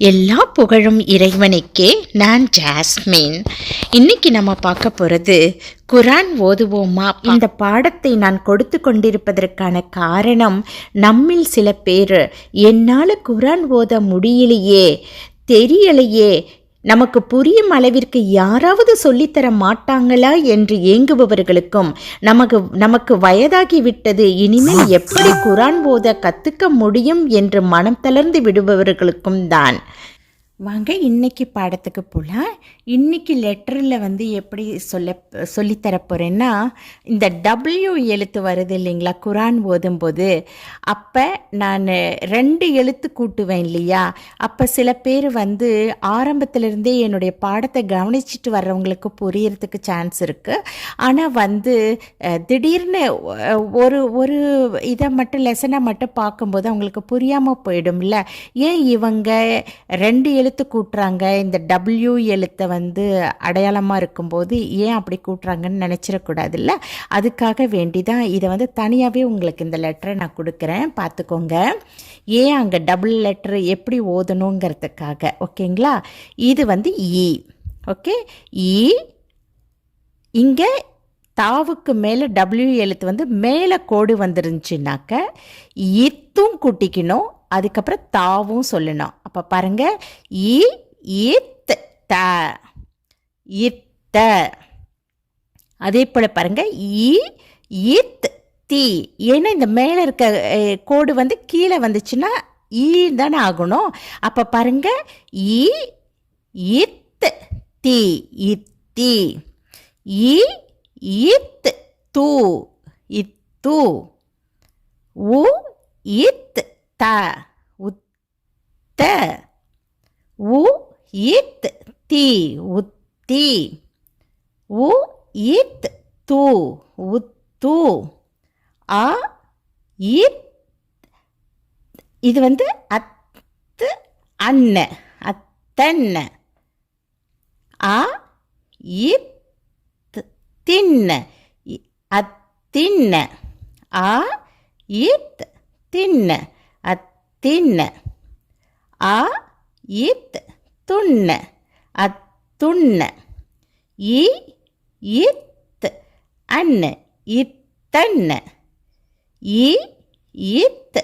எல்லா புகழும் இறைவனுக்கே. நான் ஜாஸ்மின். இன்னைக்கு நம்ம பார்க்க போகிறது குரான் ஓதுவோமா. இந்த பாடத்தை நான் கொடுத்து கொண்டிருப்பதற்கான காரணம், நம்மில் சில பேர் என்னால் குரான் ஓத முடியலையே, தெரியலையே, நமக்கு புரியும் அளவிற்கு யாராவது சொல்லித்தர மாட்டாங்களா என்று ஏங்குபவர்களுக்கும், நமக்கு வயதாகிவிட்டது, இனிமேல் எப்படி குரான் ஓத கற்றுக்க முடியும் என்று மனம் தளர்ந்து விடுபவர்களுக்கும் தான். வாங்க இன்னைக்கு பாடத்துக்கு போகலாம். இன்னைக்கு லெட்டரில் எப்படி சொல்லித்தர போகிறேன்னா, இந்த டபிள்யூ எழுத்து வருது இல்லைங்களா குரான் ஓதும்போது, அப்போ நான் 2 எழுத்து கூட்டுவேன் இல்லையா. அப்போ சில பேர் ஆரம்பத்திலிருந்தே என்னுடைய பாடத்தை கவனிச்சிட்டு வர்றவங்களுக்கு புரியறதுக்கு சான்ஸ் இருக்குது. ஆனால் திடீர்னு ஒரு இதை மட்டும் லெசனை மட்டும் பார்க்கும்போது அவங்களுக்கு புரியாமல் போயிடும்ல. ஏன் இவங்க 2 எழுத்து கூட்டுறாங்க, இந்த டபிள்யூ எழுத்தை அடையாளமாக இருக்கும்போது ஏன் அப்படி கூட்டுறாங்கன்னு நினச்சிடக்கூடாதுல்ல. அதுக்காக வேண்டி தான் இதை தனியாகவே உங்களுக்கு இந்த லெட்டரை நான் கொடுக்குறேன், பார்த்துக்கோங்க. ஏன் அங்கே டபுள் லெட்டர் எப்படி ஓதணுங்கிறதுக்காக. ஓகேங்களா. இது ஈ. ஓகே, ஈ. இங்கே தாவுக்கு மேலே டபிள்யூ எழுத்து மேலே கோடு வந்துருந்துச்சுனாக்க இத்தும் கூட்டிக்கணும், அதுக்கப்புறம் தாவும் சொல்லணும். அப்போ பாருங்க, இ இத் த இத்த. அதே போல் பாருங்க, இ இத் தி. ஏன்னா இந்த மேலே இருக்க கோடு கீழே வந்துச்சுன்னா ஈ தானே ஆகணும். அப்போ பாருங்க, இ இத் தி இத்தி. இ இத் து இத்து. உ இத் த உத்த. உ இத் தி உத்தி. உ இத் து உத்து. ஆ இத். இது அத்து அன்ன அத்தன்ன. ஆ இத் தின்ன அத்தின்ன. ஆ இத் தின்ன அத்தின்ன. ஆ இத் துன்ன அத்துன்ன. இ இத் அன்ன இத்தன்ன. இ இத்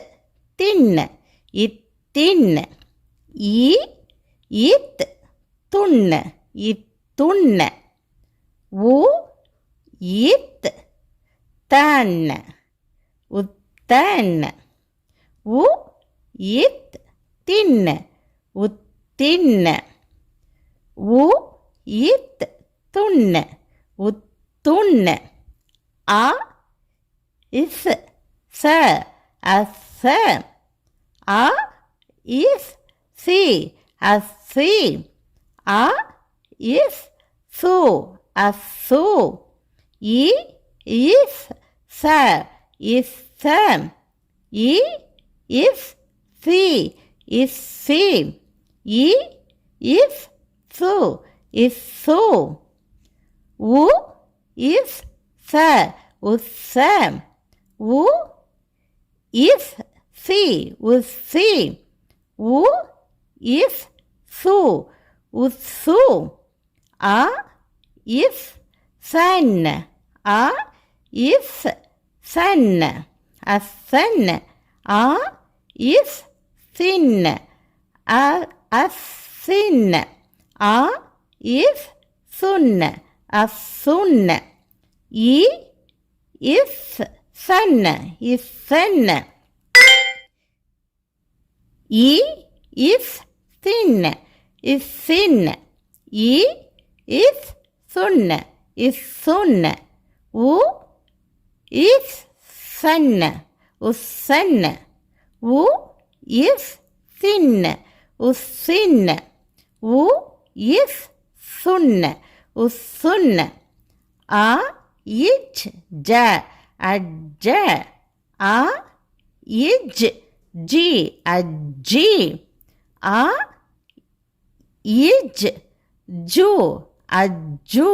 தின்ன இத்தின்ன. இ இத் துன்ன இத்துன்ன. உ இத் தன்ன உத்தன்ன. உ இத் தின்ன உத்தின்ன. உ இத் துன்ன உத்துன்ன. ஆ இஸ் ச அச. ஆ இஸ் சி அசி. ஆ இஸ் சு அசு. இ இஸ் ச இஸ்ஸ. இ இஸ் சி இஸ்ஸி. இ இஸ் சு இஸ்ஸு. உ இஸ் ச உஸ்ஸ. உ இஸ் சி உஸ்ஸி. உ இஸ் சு உஸ்ஸு. ஆ இஸ் சன்ன. ஆ இஸ் சன்ன அசன்ன. ஆ இஸ் சின்ன அசின்ன. ஆ இஸ் சுன்ன அசுன்ன. இ இஸ் சன்ன இஸ்ஸன்ன. இ இஸ் சின்ன இஸ்ஸின்ன. இ இஸ் சுன்ன இஸ்ஸுன்ன. உ இஸ் சன்ன உஸ்ஸன்ன. உ இஸ் சின்ன உஸ்ஸின்ன. உ இஸ் சுன்ன உஸ்ஸுன்ன. ஆ இஜ் ஜ அஜ்ஜ. ஆ இஜ் ஜி அஜ்ஜி. ஆ இஜ் ஜு அஜ்ஜு.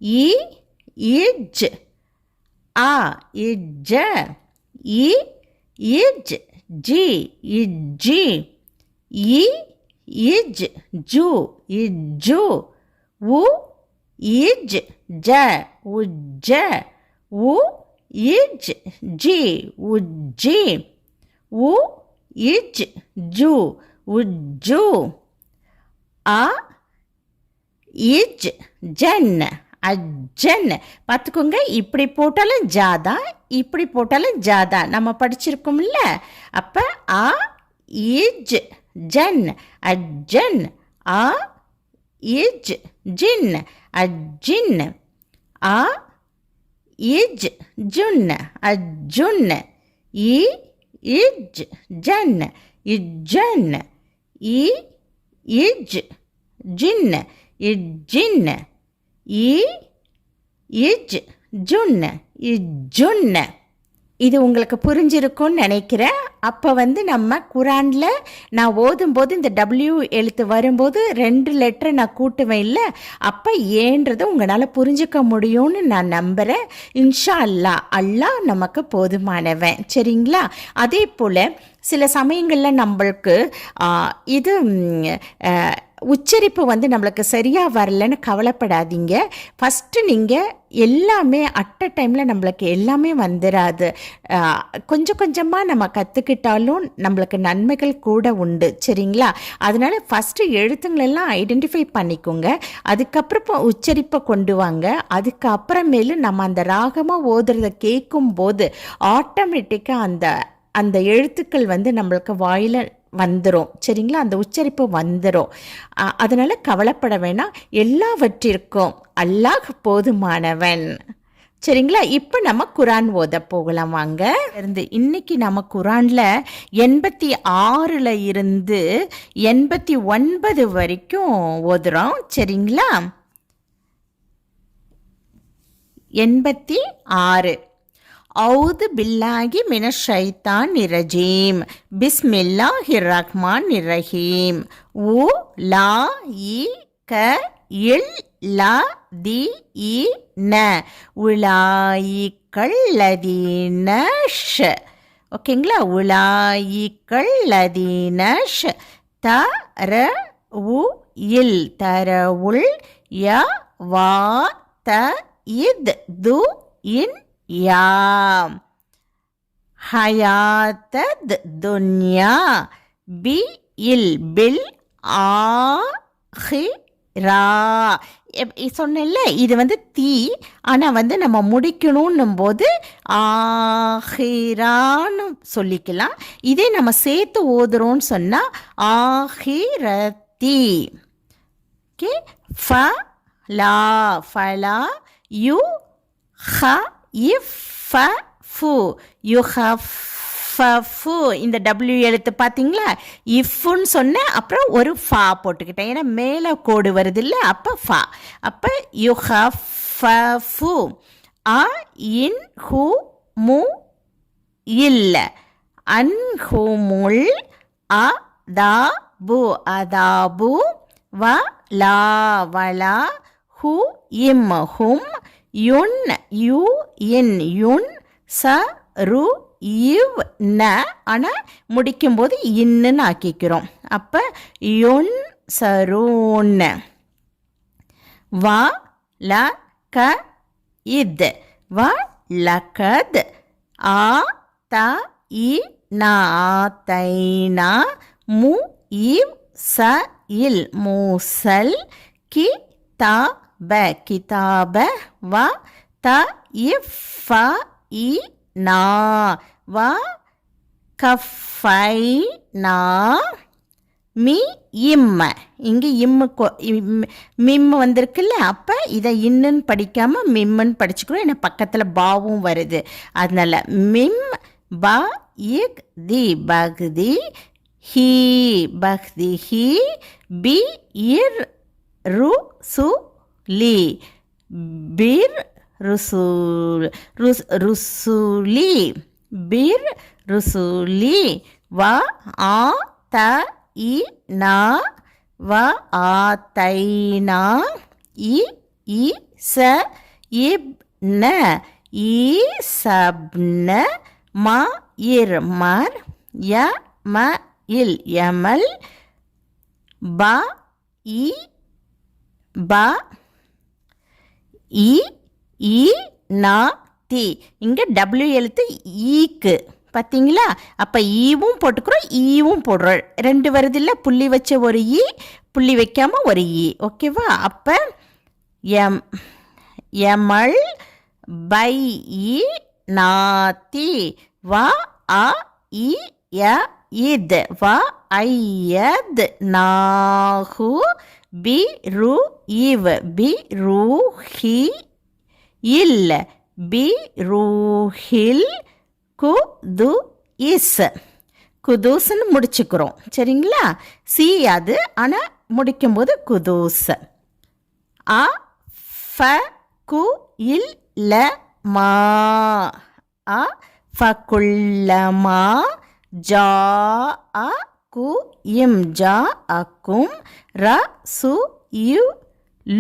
இ இஜ் ஆ இஜ்ஜ. இ இஜ் ஜி இஜ்ஜி. இ இஜ் ஜு இஜ்ஜு உ இஜ் ஜ உஜ்ஜ உ இஜ் ஜி உஜ்ஜி உ இஜ் ஜு உஜ்ஜு அ இஜ் ஜன் அஜன். பார்த்துக்கோங்க, இப்படி போட்டாலும் ஜாதா, இப்படி போட்டாலும் ஜாதா நம்ம படிச்சிருக்கோம்ல. அப்போ அ இஜ் ஜன் அஜன், அ இஜ் ஜின் அஜின், அ இஜ் ஜுன் அஜுன், இ இஜ் ஜன் இஜன், இ இஜ் ஜின் இஜின், இ இஜ் ஜுன் இஜுன். இது உங்களுக்கு புரிஞ்சிருக்கும்னு நினைக்கிறேன். அப்போ நம்ம குரானில் நான் ஓதும்போது இந்த டபிள்யூ எழுத்து வரும்போது 2 லெட்டரை நான் கூட்டுவேன் இல்லை, அப்போ ஏன்றதை உங்களால் புரிஞ்சிக்க முடியும்னு நான் நம்புகிறேன். இன்ஷா அல்லாஹ், அல்லாஹ் நமக்கு போதுமானவன். சரிங்களா? அதே போல் சில சமயங்களில் நம்மளுக்கு இது உச்சரிப்பு நம்மளுக்கு சரியாக வரலன்னு கவலைப்படாதீங்க. ஃபஸ்ட்டு நீங்கள் எல்லாமே அட் அ டைமில் நம்மளுக்கு எல்லாமே வந்துடாது. கொஞ்சம் கொஞ்சமாக நம்ம கற்றுக்கிட்டாலும் நம்மளுக்கு நன்மைகள் கூட உண்டு. சரிங்களா? அதனால் ஃபஸ்ட்டு எழுத்துங்களெல்லாம் ஐடென்டிஃபை பண்ணிக்கோங்க. அதுக்கப்புறம் உச்சரிப்பை கொண்டு வாங்க. அதுக்கப்புறமேலு நம்ம அந்த ராகமாக ஓதுறதை கேட்கும்போது ஆட்டோமேட்டிக்காக அந்த எழுத்துக்கள் நம்மளுக்கு வாயில் வந்துடும். சரிங்களா? அந்த உச்சரிப்பு வந்துடும். அதனால் கவலைப்பட வேணாம். எல்லாவற்றிற்கும் அல்லாஹ் போதுமானவன். சரிங்களா? இப்போ நம்ம குரான் ஓத போகலாம் வாங்க. இன்னைக்கு நம்ம குரானில் 86 இருந்து 89 வரைக்கும் ஓதுறோம். சரிங்களா? 86. அவுது பில்லாஹி மினஷ் ஷைத்தானிர் ரஜீம் பிஸ்மில்லாஹிர் ரஹ்மானிர் ரஹீம் உ லா இ க இல் லா தி இ ந உலாயிக்கல் லதீனஷ். ஓகேங்களா? உலாயிக்கல்லதீனஷ் தர உ இல் தர உல் ய வா த இத் து இன் யா ஹயாத்தத் துன்யா பி இல் பில் ஆஹிரா. சொன்னேன்ல, இது தீ, ஆனால் நம்ம முடிக்கணும் போது ஆஹிரான்னு சொல்லிக்கலாம். இதே நம்ம சேர்த்து ஓதுறோன்னு சொன்னால் ஆஹிரதி. ஓகே. ஃப லா ஃபலா யு ஹ இஃப் ஃப ஃபு யுஹஃபு. இந்த டபிள்யூ எழுத்து பார்த்தீங்களா? இஃப்னு சொன்னேன், அப்புறம் ஒரு ஃபா போட்டுக்கிட்டேன். ஏன்னா மேலே கோடு வருது இல்லை, அப்போ ஃபா. அப்போ யுஹஃபு. அ இன் ஹு மு இல்ல அன்ஹுமுல் அதாபு அதாபு வ லா வலா ஹு இம் ஹும் யுன் யு இன் யுன் ச ரு இவ் ந. ஆனால் முடிக்கும்போது இன்னுன்னு ஆக்கிக்கிறோம். அப்போ யுன் சரூன். வ ல க இத் வ லகத் ஆ த இ நா தைனா மு இவ் ச இல் மூசல் கி தா ப கிதாப வ த இஃப் ஃப இ நா வ கஃபை நா மி இம்ம. இங்கே மிம் வந்திருக்குல்ல, அப்போ இதை இன்னுன்னு படிக்காமல் மிம்முன்னு படிச்சுக்கிறோம். ஏன்னா பக்கத்தில் பாவும் வருது. அதனால் மிம் ப இக் தி பக்தி ஹி பக்தி ஹி பி இர் ரு சு லி பிர் ருசூல் ருசூலி பிர் ருசூலி வ ஆ த இ நா வ ஆ தைனா இ இ ச இப் ந இ சப்ன ம இர் மர் ய ம இல் யமல் ப இ ப இ ஈ நா தி. இங்கே டபிள்யூ எழுத்து ஈக்கு பார்த்தீங்களா? அப்போ ஈவும் போட்டுக்கிறோம் ஈவும் போடுறோம். ரெண்டு வருது இல்லை, புள்ளி வச்ச ஒரு ஈ, புள்ளி வைக்காமல் ஒரு ஈ. ஓகேவா? அப்போ எம் எமல் பை இ நாத்தி வ அ இ ய இத் வ ஐயத் நாஹு பி ரு இவ் பி ரூஹி இல் பி ரூஹில் குது இஸ். குதூஸ்ன்னு முடிச்சுக்கிறோம். சரிங்களா? சி அது, ஆனால் முடிக்கும்போது குதூஸ். அ ஃப கு இல் ல மா அ ஃபகுல்லமா ஜா அ கு இம் ஜா அக்கும் ர சு யு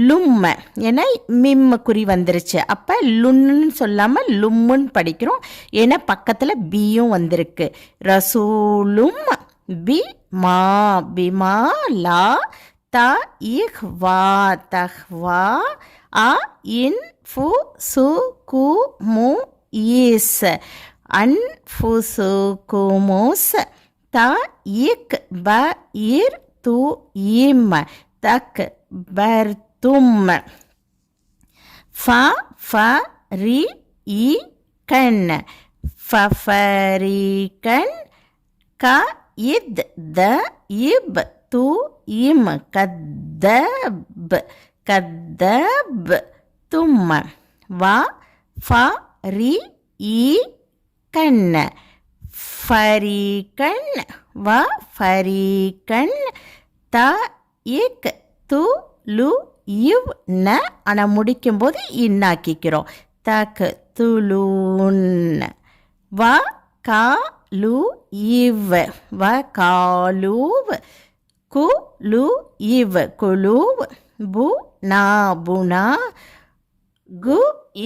லும்ம. ஏன்னா மிம் குறி வந்துருச்சு. அப்போ லுன்னு சொல்லாமல் லும்முன்னு படிக்கிறோம். ஏன்னா பக்கத்தில் பியும் வந்திருக்கு. ரசூலும் பி மா பிமா லா த இஹ் வா தஹ்வா அ இன் ஃபு சு கு மு ஈஸ் அன் ஃபு சு கு முஸ் த இக் ப இர் து இம் தக் பர் தும் ஃப ஃப ரி இ கன் ஃபஃபரிகன் க இத் த இப் து இம் கத்தப் கத்தப் தும் வ ஃப ரி இ கன் ஃபரிகன் வ ஃபரிகன் த இக் து லு இவ் ந. ஆனால் முடிக்கும்போது இன்னாக்கிக்கிறோம். தக் துலூன் வ கா லு இவ் வ காலூவ் கு லு இவ் குலூவ் பு நா புனா கு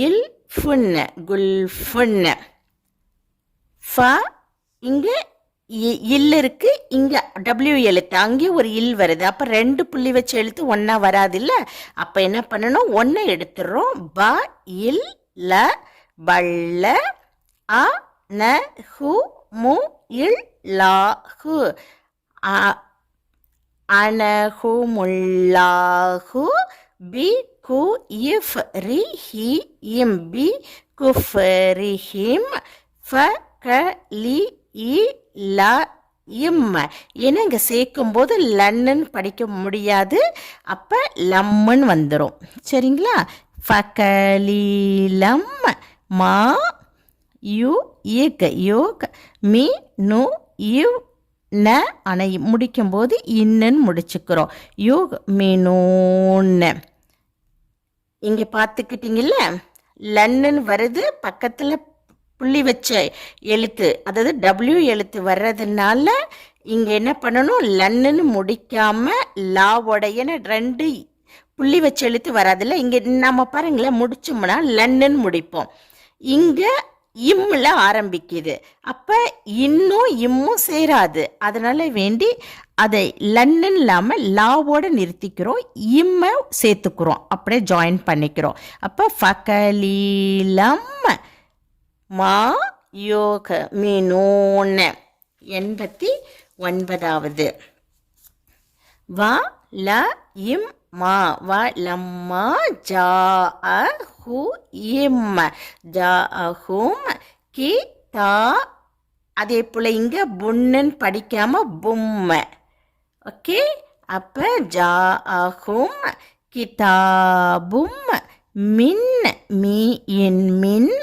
இல் ஃபுன் குல்ஃபுன். ஃப இங்கே இல் இருக்கு, இங்கே டபிள்யூ எழுத்து, அங்கே ஒரு இல் வருது. அப்போ ரெண்டு புள்ளி வச்சு எழுத்து ஒன்றா வராது இல்லை. அப்போ என்ன பண்ணணும், ஒன்றை எடுத்துடுறோம். ப இல் ல பல்ல அ ந ஹு மு இல் லா ஹு அனஹு முல்லாஹு பி கு இஃப் ரி ஹி இம் பி குஃபரிஹிம் ஃப க லி இ ல இம். ஏன்னா இங்கே சேர்க்கும்போது லன்னு படிக்க முடியாது. அப்போ லம்முன்னு வந்துடும். சரிங்களா? ஃபகலீலம் மா யு இக் யோக் மி நு இவ் ந. அணை முடிக்கும்போது இன்னன்னு முடிச்சுக்கிறோம். யுக் மினூன்னு. இங்கே பார்த்துக்கிட்டிங்கல்ல, லன்னு வருது, பக்கத்தில் புள்ளி வச்ச எழுத்து, அதாவது டபிள்யூ எழுத்து வர்றதுனால இங்கே என்ன பண்ணணும், லன்னு முடிக்காமல் லாவோடையன்னு ரெண்டு புள்ளி வச்ச எழுத்து வராதில்ல. இங்கே நம்ம பாருங்களேன், முடிச்சோம்னா லன்னு முடிப்போம். இங்கே இம்மில் ஆரம்பிக்குது. அப்போ இன்னும் இம்மும் சேராது. அதனால் வேண்டி அதை லன்னு இல்லாமல் லாவோடு நிறுத்திக்கிறோம், இம்மை சேர்த்துக்கிறோம், அப்படியே ஜாயின் பண்ணிக்கிறோம். அப்போ ஃபகலீலம் மா யோக மினூன். 89வது வ ல இம் மா வ லம்மா ஜா ஹு இம் ஜா ஹும் கி தா. அதே போல் இங்கே புன்னு படிக்காமல் பும். ஓகே? அப்போ ஜா ஹும் கிதாபும் மின் மீ இன் மின்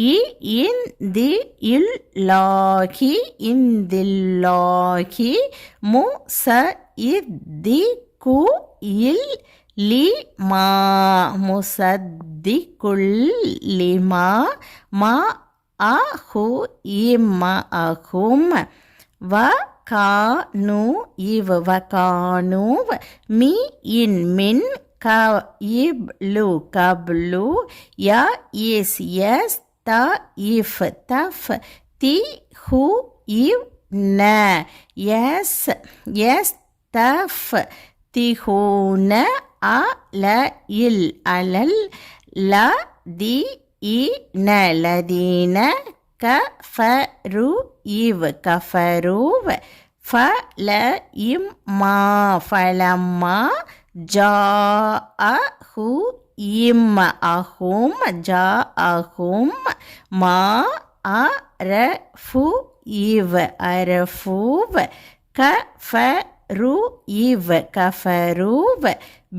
இ இன் தி இல் லாகி இந்தில்லாகி மு ச இத்தி கு இல் லி மா முசத்தி குல் லிமா மா அஹு இம் அஹும் வ கானு இவ் வ கானு மீ இன் மின் க இப்லு கப்லு ய இஸ் எஸ் த இஃப் தஃப் தி ஹு இவ் ந எஸ் எஸ் தஃப் திஹூன அலஇல் அலல் லதீன லதீன கஃபரு இவ் கஃபரூவ் ஃபலஇம்மா ஃபலம்மா ஜாஅஹு இம் அஹும் ஜாஅஹும் மா அரஃபு இவ் அரஃபூவ் கஃபரு இவ் கஃபரூவ்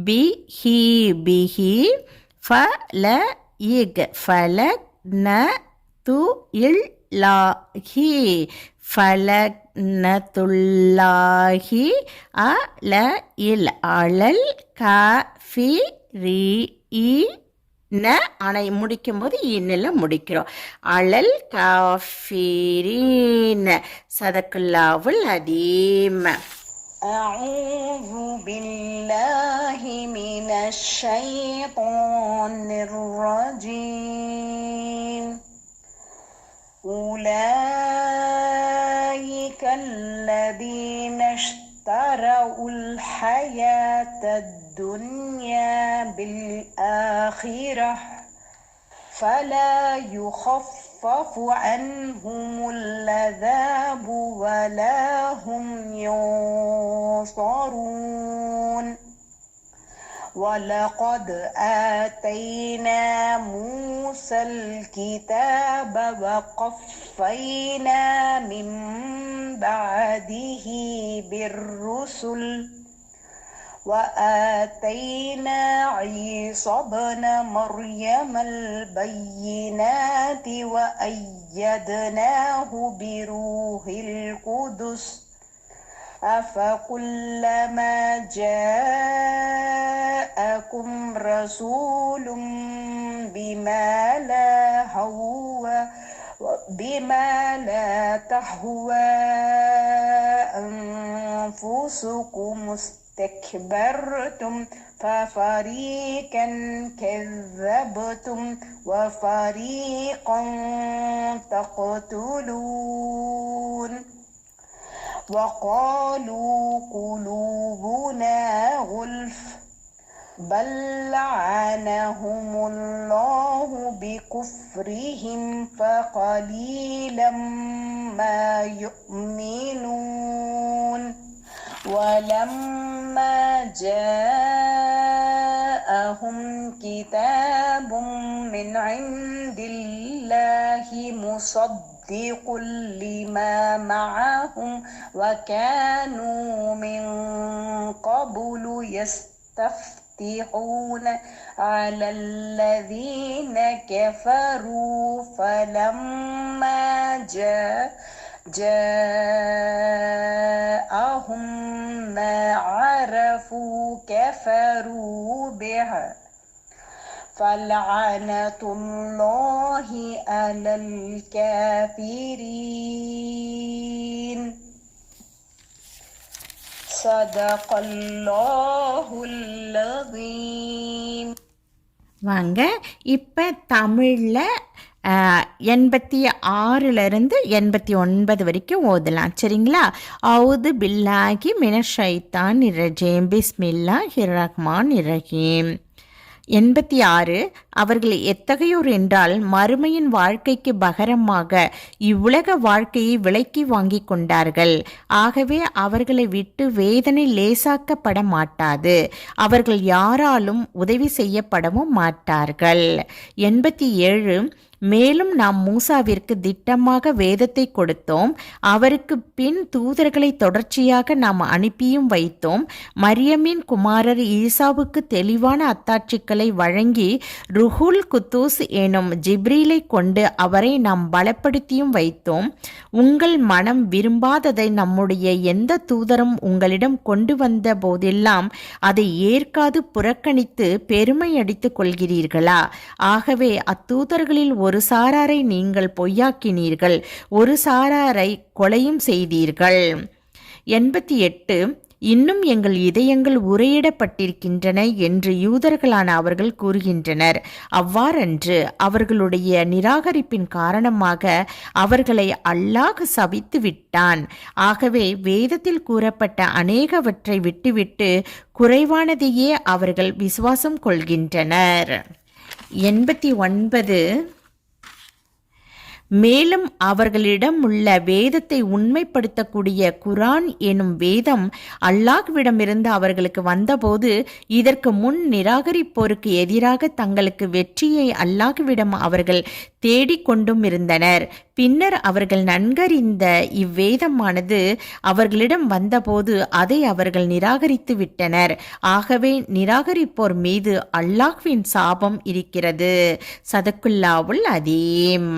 பிஹி பிஹி ஃபலஇக் ஃபலக்னது இல்லாஹி ஃபலக்னதுல்லாஹி அலஇல் அலல் காஃபிரீன அணை முடிக்கும்போது இன்னில் முடிக்கிறோம். அலல் காஃபிரீன். சதகுல்லாஹுல் அதீம். أعوذ بالله من الشيطان الرجيم. أولئك الذين اشتروا الحياة الدنيا بالآخرة فلا يخفف عنهم العذاب ولا هم ينصرون. ولقد آتينا موسى الكتاب وقفينا من بعده بالرسل وآتينا عيسى ابن مريم البينات وأيدناه بروح القدس أفكلما جاءكم رسول بما لا تهوى أنفسكم استكبرتم ففريقا كذبتم وفريقا تقتلون. وقالوا قلوبنا غلف بل لعنهم الله بكفرهم فقليلا ما يؤمنون. ولما جاءهم كتاب من عند الله مصدق لما معهم وكانوا من قبل يستفتحون على الذين كفروا فلما جاءهم ما عرفوا كفروا به فلعنة الله على الكافرين. صدق الله العظيم. வாங்க இப்போ தமிழில் 86லேருந்து 89 வரைக்கும் ஓதலாம். சரிங்களா? அவுது பில்லாஹி மினஷ் ஷைத்தானிர் ரஜீம் பிஸ்மில்லாஹிர் ரஹ்மானிர் ரஹீம். 86. அவர்கள் எத்தகையோர் என்றால் மறுமையின் வாழ்க்கைக்கு பகரமாக இவ்வுலக வாழ்க்கையை விலைக்கு வாங்கி கொண்டார்கள். ஆகவே அவர்களை விட்டு வேதனை லேசாக்கப்பட மாட்டாது. அவர்கள் யாராலும் உதவி செய்யப்படவும் மாட்டார்கள். 87. மேலும் நாம் மூசாவிற்கு திட்டமாக வேதத்தை கொடுத்தோம். அவருக்கு பின் தூதர்களை தொடர்ச்சியாக நாம் அனுப்பியும் வைத்தோம். மரியமின் குமாரர் ஈசாவுக்கு தெளிவான அத்தாட்சிகளை வழங்கி ருஹுல் குத்தூஸ் எனும் ஜிப்ரீலை கொண்டு அவரை நாம் பலப்படுத்தியும் வைத்தோம். உங்கள் மனம் விரும்பாததை நம்முடைய எந்த தூதரும் உங்களிடம் கொண்டு வந்த போதெல்லாம் அதை ஏற்காது புறக்கணித்து பெருமை அடித்துக் கொள்கிறீர்களா? ஆகவே அத்தூதர்களில் ஒரு சாராரை நீங்கள் பொய்யாக்கினீர்கள், ஒரு சாராரை கொலையும் செய்தீர்கள். 88. இன்னும் எங்கள் இதயங்கள் உரையிடப்பட்டிருக்கின்றன என்று யூதர்களான அவர்கள் கூறுகின்றனர். அவ்வாறன்று அவர்களுடைய நிராகரிப்பின் காரணமாக அவர்களை அல்லாஹ் சபித்து விட்டான். ஆகவே வேதத்தில் கூறப்பட்ட அநேகவற்றை விட்டுவிட்டு குறைவானதையே அவர்கள் விசுவாசம் கொள்கின்றனர். 89. மேலும் அவர்களிடம் உள்ள வேதத்தை உண்மைப்படுத்தக்கூடிய குரான் எனும் வேதம் அல்லாஹ்விடமிருந்து அவர்களுக்கு வந்தபோது இதற்கு முன் நிராகரிப்போருக்கு எதிராக தங்களுக்கு வெற்றியை அல்லாஹ்விடம் அவர்கள் தேடிக்கொண்டும் இருந்தனர். பின்னர் அவர்கள் நன்கறிந்த இவ்வேதமானது அவர்களிடம் வந்தபோது அதை அவர்கள் நிராகரித்து விட்டனர். ஆகவே நிராகரிப்போர் மீது அல்லாஹ்வின் சாபம் இருக்கிறது. சதக்குல்லாவுல் அதீம்.